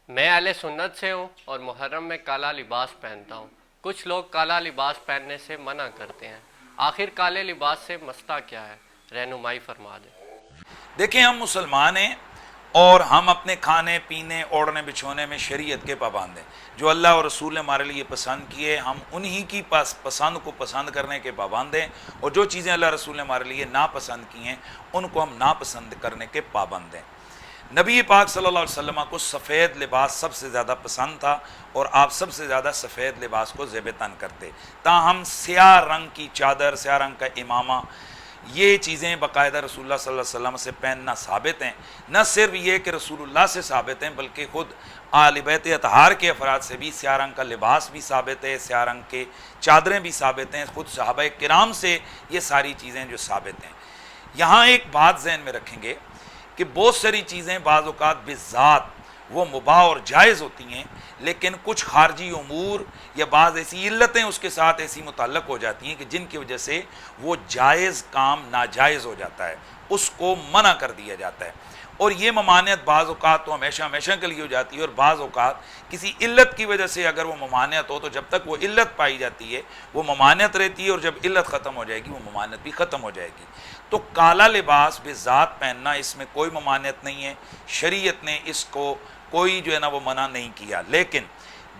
میں اہل سنت سے ہوں اور محرم میں کالا لباس پہنتا ہوں۔ کچھ لوگ کالا لباس پہننے سے منع کرتے ہیں، آخر کالے لباس سے مسئلہ کیا ہے؟ رہنمائی فرما دیں۔ دیکھیں، ہم مسلمان ہیں اور ہم اپنے کھانے پینے اوڑھنے بچھونے میں شریعت کے پابند ہیں۔ جو اللہ اور رسول نے ہمارے لیے پسند کیے ہم انہی کی پسند کو پسند کرنے کے پابند ہیں، اور جو چیزیں اللہ رسول نے ہمارے لیے ناپسند کی ہیں ان کو ہم ناپسند کرنے کے پابند ہیں۔ نبی پاک صلی اللہ علیہ وسلم کو سفید لباس سب سے زیادہ پسند تھا، اور آپ سب سے زیادہ سفید لباس کو زیب تن کرتے، تاہم سیاہ رنگ کی چادر، سیاہ رنگ کا امامہ، یہ چیزیں باقاعدہ رسول اللہ صلی اللہ علیہ وسلم سے پہننا ثابت ہیں۔ نہ صرف یہ کہ رسول اللہ سے ثابت ہیں، بلکہ خود آل بیت اطہار کے افراد سے بھی سیاہ رنگ کا لباس بھی ثابت ہے، سیاہ رنگ کے چادریں بھی ثابت ہیں، خود صحابہ کرام سے یہ ساری چیزیں جو ثابت ہیں۔ یہاں ایک بات ذہن میں رکھیں گے کہ بہت ساری چیزیں بعض اوقات بذات وہ مباح اور جائز ہوتی ہیں، لیکن کچھ خارجی امور یا بعض ایسی علتیں اس کے ساتھ ایسی متعلق ہو جاتی ہیں کہ جن کی وجہ سے وہ جائز کام ناجائز ہو جاتا ہے، اس کو منع کر دیا جاتا ہے۔ اور یہ ممانعت بعض اوقات تو ہمیشہ کے لیے ہو جاتی ہے، اور بعض اوقات کسی علت کی وجہ سے اگر وہ ممانعت ہو تو جب تک وہ علت پائی جاتی ہے وہ ممانعت رہتی ہے، اور جب علت ختم ہو جائے گی وہ ممانعت بھی ختم ہو جائے گی۔ تو کالا لباس بذات پہننا اس میں کوئی ممانعت نہیں ہے، شریعت نے اس کو کوئی جو ہے نا وہ منع نہیں کیا۔ لیکن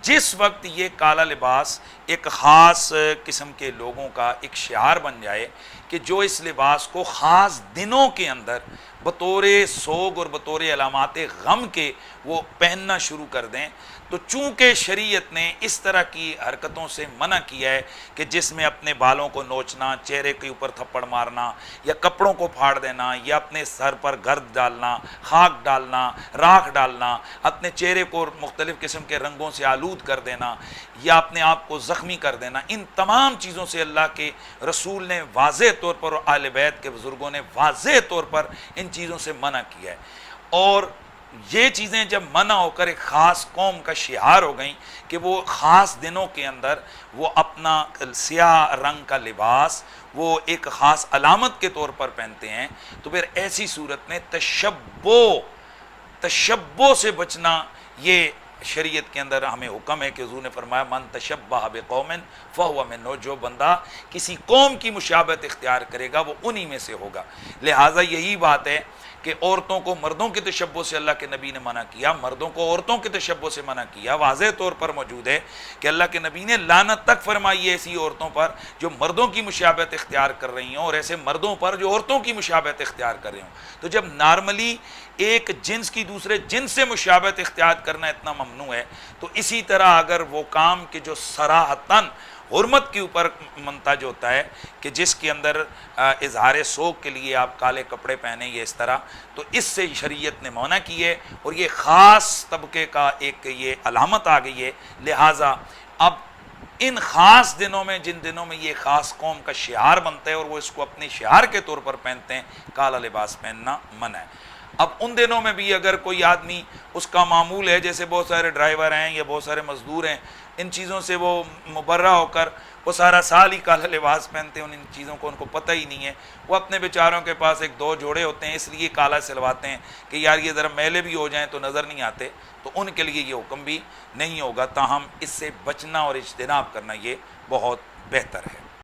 جس وقت یہ کالا لباس ایک خاص قسم کے لوگوں کا ایک شعار بن جائے کہ جو اس لباس کو خاص دنوں کے اندر بطور سوگ اور بطور علامات غم کے وہ پہننا شروع کر دیں، تو چونکہ شریعت نے اس طرح کی حرکتوں سے منع کیا ہے کہ جس میں اپنے بالوں کو نوچنا، چہرے کے اوپر تھپڑ مارنا، یا کپڑوں کو پھاڑ دینا، یا اپنے سر پر گرد ڈالنا، خاک ڈالنا، راکھ ڈالنا، اپنے چہرے کو مختلف قسم کے رنگوں سے آلود کر دینا، یا اپنے آپ کو زخمی کر دینا، ان تمام چیزوں سے اللہ کے رسول نے واضح طور پر اور اہل بیت کے بزرگوں نے واضح طور پر ان چیزوں سے منع کیا ہے۔ اور یہ چیزیں جب منع ہو کر ایک خاص قوم کا شعار ہو گئیں کہ وہ خاص دنوں کے اندر وہ اپنا سیاہ رنگ کا لباس وہ ایک خاص علامت کے طور پر پہنتے ہیں، تو پھر ایسی صورت میں تشبہ سے بچنا یہ شریعت کے اندر ہمیں حکم ہے کہ حضور نے فرمایا من تشبہ بقوم فہو منہ، جو بندہ کسی قوم کی مشابہت اختیار کرے گا وہ انہی میں سے ہوگا۔ لہٰذا یہی بات ہے کہ عورتوں کو مردوں کے تشبہ سے اللہ کے نبی نے منع کیا، مردوں کو عورتوں کے تشبہ سے منع کیا۔ واضح طور پر موجود ہے کہ اللہ کے نبی نے لعنت تک فرمائی ہے ایسی عورتوں پر جو مردوں کی مشابہت اختیار کر رہی ہوں، اور ایسے مردوں پر جو عورتوں کی مشابہت اختیار کر رہے ہوں۔ تو جب نارملی ایک جنس کی دوسرے جنس سے مشابہت اختیار کرنا اتنا ممنوع ہے، تو اسی طرح اگر وہ کام کہ جو صراحتاً حرمت کے اوپر منتج ہوتا ہے کہ جس کے اندر اظہار سوگ کے لیے آپ کالے کپڑے پہنے یہ اس طرح، تو اس سے شریعت نے منع کی ہے، اور یہ خاص طبقے کا ایک یہ علامت آ گئی ہے۔ لہٰذا اب ان خاص دنوں میں، جن دنوں میں یہ خاص قوم کا شعار بنتا ہے اور وہ اس کو اپنے شعار کے طور پر پہنتے ہیں، کالا لباس پہننا منع ہے۔ اب ان دنوں میں بھی اگر کوئی آدمی اس کا معمول ہے، جیسے بہت سارے ڈرائیور ہیں یا بہت سارے مزدور ہیں، ان چیزوں سے وہ مبرہ ہو کر وہ سارا سال ہی کالا لباس پہنتے ہیں، ان چیزوں کو ان کو پتہ ہی نہیں ہے، وہ اپنے بیچاروں کے پاس ایک دو جوڑے ہوتے ہیں اس لیے کالا سلواتے ہیں کہ یار یہ ذرا میلے بھی ہو جائیں تو نظر نہیں آتے، تو ان کے لیے یہ حکم بھی نہیں ہوگا۔ تاہم اس سے بچنا اور اجتناب کرنا یہ بہت بہتر ہے۔